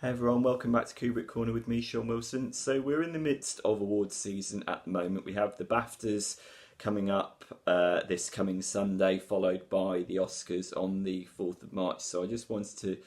Hey everyone, welcome back to Kubrick Corner with me, Sean Wilson. So we're in the midst of awards season at the moment. We have the BAFTAs coming up this coming Sunday, followed by the Oscars on the 4th of March. So I just wanted to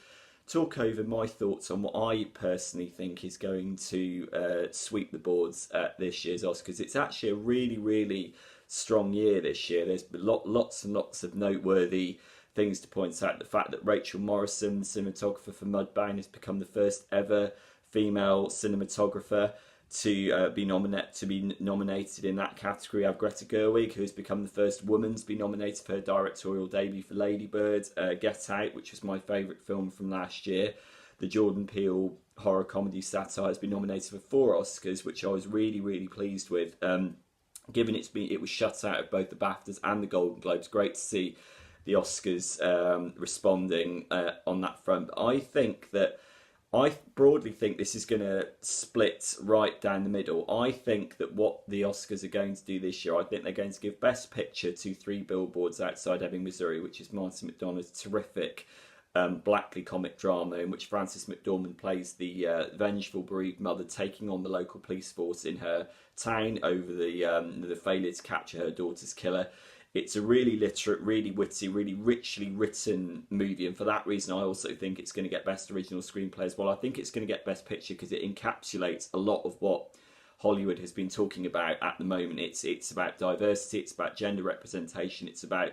talk over my thoughts on what I personally think is going to sweep the boards at this year's Oscars. It's actually a really strong year this year. There's lots and lots of noteworthy things to point out. The fact that Rachel Morrison, the cinematographer for Mudbound, has become the first ever female cinematographer to be nominated in that category. We have Greta Gerwig, who has become the first woman to be nominated for her directorial debut for Lady Bird. Get Out, which was my favourite film from last year. The Jordan Peele horror comedy satire has been nominated for 4 Oscars, which I was really pleased with. Given it was shut out of both the BAFTAs and the Golden Globes, great to see the Oscars responding on that front. But I broadly think this is going to split right down the middle. I think that what the Oscars are going to do this year, I think they're going to give Best Picture to Three Billboards Outside Ebbing, Missouri, which is Martin McDonagh's terrific Blackley comic drama in which Frances McDormand plays the vengeful bereaved mother taking on the local police force in her town over the failure to capture her daughter's killer. It's a really literate, really witty, really richly written movie, and for that reason I also think it's going to get Best Original Screenplay as well. I think it's going to get Best Picture because it encapsulates a lot of what Hollywood has been talking about at the moment. It's about diversity, it's about gender representation, it's about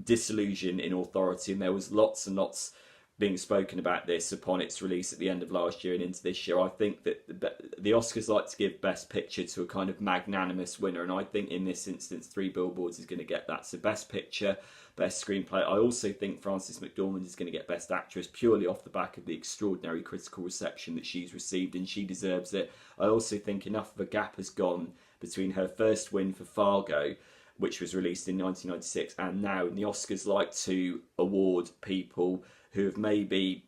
disillusion in authority, and there was lots and lots being spoken about this upon its release at the end of last year and into this year. I think that the Oscars like to give Best Picture to a kind of magnanimous winner, and I think in this instance Three Billboards is going to get that. So Best Picture, Best Screenplay. I also think Frances McDormand is going to get Best Actress purely off the back of the extraordinary critical reception that she's received, and she deserves it. I also think enough of a gap has gone between her first win for Fargo, which was released in 1996, and now. And the Oscars like to award people who have maybe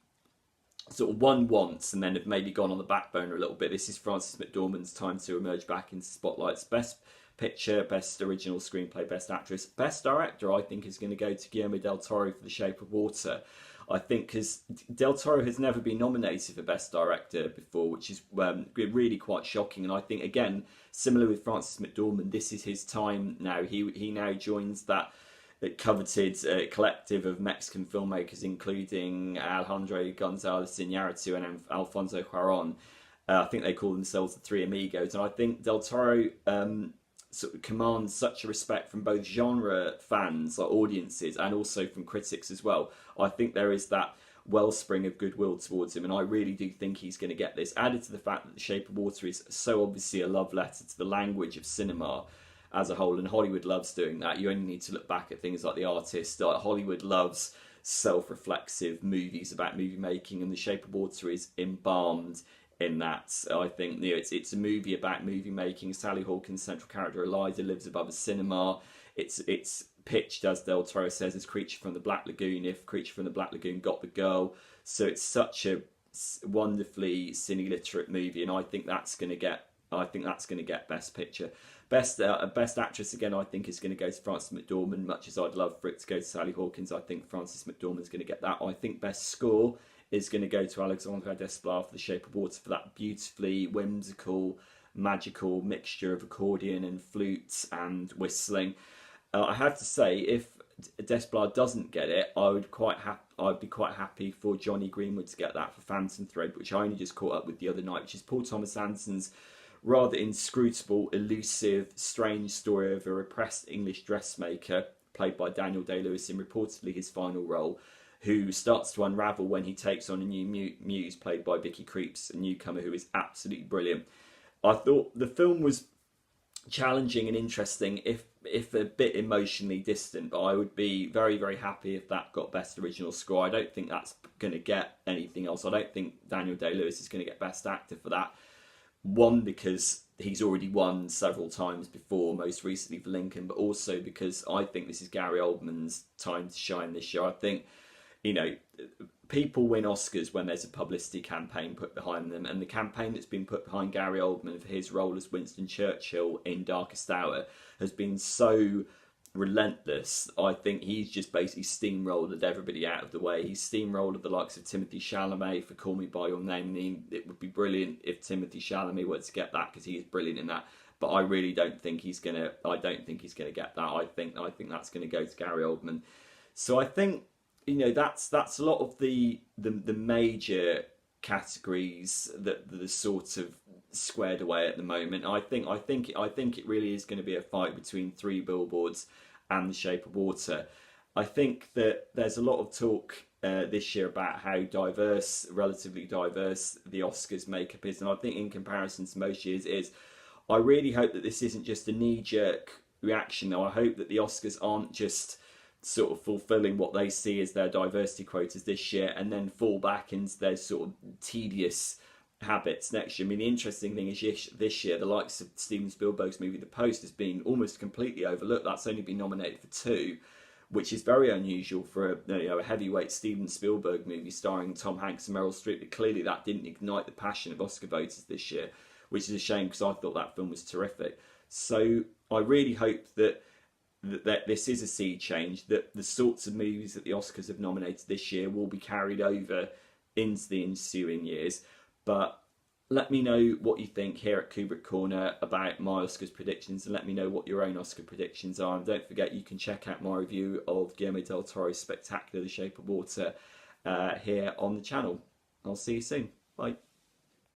sort of won once and then have maybe gone on the back burner a little bit. This is Frances McDormand's time to emerge back into spotlights. Best Picture, Best Original Screenplay, Best Actress. Best Director, I think, is going to go to Guillermo del Toro for The Shape of Water. I think because del Toro has never been nominated for Best Director before, which is really quite shocking. And I think, again, similar with Frances McDormand, this is his time now. He now joins that coveted collective of Mexican filmmakers, including Alejandro González Iñárritu and Alfonso Cuarón. I think they call themselves the Three Amigos, and I think Del Toro sort of commands such a respect from both genre fans, like audiences, and also from critics as well. I think there is that wellspring of goodwill towards him, and I really do think he's going to get this. Added to the fact that The Shape of Water is so obviously a love letter to the language of cinema as a whole, and Hollywood loves doing that. You only need to look back at things like The Artist. Hollywood loves self-reflexive movies about movie making, and The Shape of Water is embalmed in that. I think it's a movie about movie making. Sally Hawkins' central character Eliza lives above a cinema. It's pitched, as Del Toro says, as Creature from the Black Lagoon, if Creature from the Black Lagoon got the girl. So it's such a wonderfully cine literate movie, and I think that's going to get Best Picture. Best Actress, again, I think is going to go to Frances McDormand. Much as I'd love for it to go to Sally Hawkins, I think Frances McDormand is going to get that. I think Best Score is going to go to Alexandre Desplat for The Shape of Water for that beautifully whimsical, magical mixture of accordion and flutes and whistling. I have to say, if Desplat doesn't get it, I'd be quite happy for Johnny Greenwood to get that for Phantom Thread, which I only just caught up with the other night, which is Paul Thomas Anderson's rather inscrutable, elusive, strange story of a repressed English dressmaker, played by Daniel Day-Lewis in reportedly his final role, who starts to unravel when he takes on a new muse, played by Vicky Creeps, a newcomer who is absolutely brilliant. I thought the film was challenging and interesting, if a bit emotionally distant, but I would be very happy if that got Best Original Score. I don't think that's going to get anything else. I don't think Daniel Day-Lewis is going to get Best Actor for that. One, because he's already won several times before, most recently for Lincoln, but also because I think this is Gary Oldman's time to shine this year. I think, people win Oscars when there's a publicity campaign put behind them, and the campaign that's been put behind Gary Oldman for his role as Winston Churchill in Darkest Hour has been so relentless. I think he's just basically steamrolled everybody out of the way. He's steamrolled the likes of Timothy Chalamet for Call Me By Your Name. I mean, it would be brilliant if Timothy Chalamet were to get that, because he is brilliant in that. But I really don't think he's gonna. I don't think he's gonna get that. I think that's gonna go to Gary Oldman. So I think, that's a lot of the major categories that are sort of squared away at the moment. I think it really is going to be a fight between Three Billboards and The Shape of Water. I think that there's a lot of talk this year about how relatively diverse the Oscars makeup is, and I think in comparison to most years is. I really hope that this isn't just a knee-jerk reaction, though. I hope that the Oscars aren't just sort of fulfilling what they see as their diversity quotas this year and then fall back into their sort of tedious habits next year. I mean, the interesting thing is this year, the likes of Steven Spielberg's movie The Post has been almost completely overlooked. That's only been nominated for 2, which is very unusual for a heavyweight Steven Spielberg movie starring Tom Hanks and Meryl Streep. But clearly that didn't ignite the passion of Oscar voters this year, which is a shame because I thought that film was terrific. So I really hope that this is a sea change, that the sorts of movies that the Oscars have nominated this year will be carried over into the ensuing years. But let me know what you think here at Kubrick Corner about my Oscars predictions, and let me know what your own Oscar predictions are. And don't forget, you can check out my review of Guillermo del Toro's spectacular The Shape of Water here on the channel. I'll see you soon. Bye.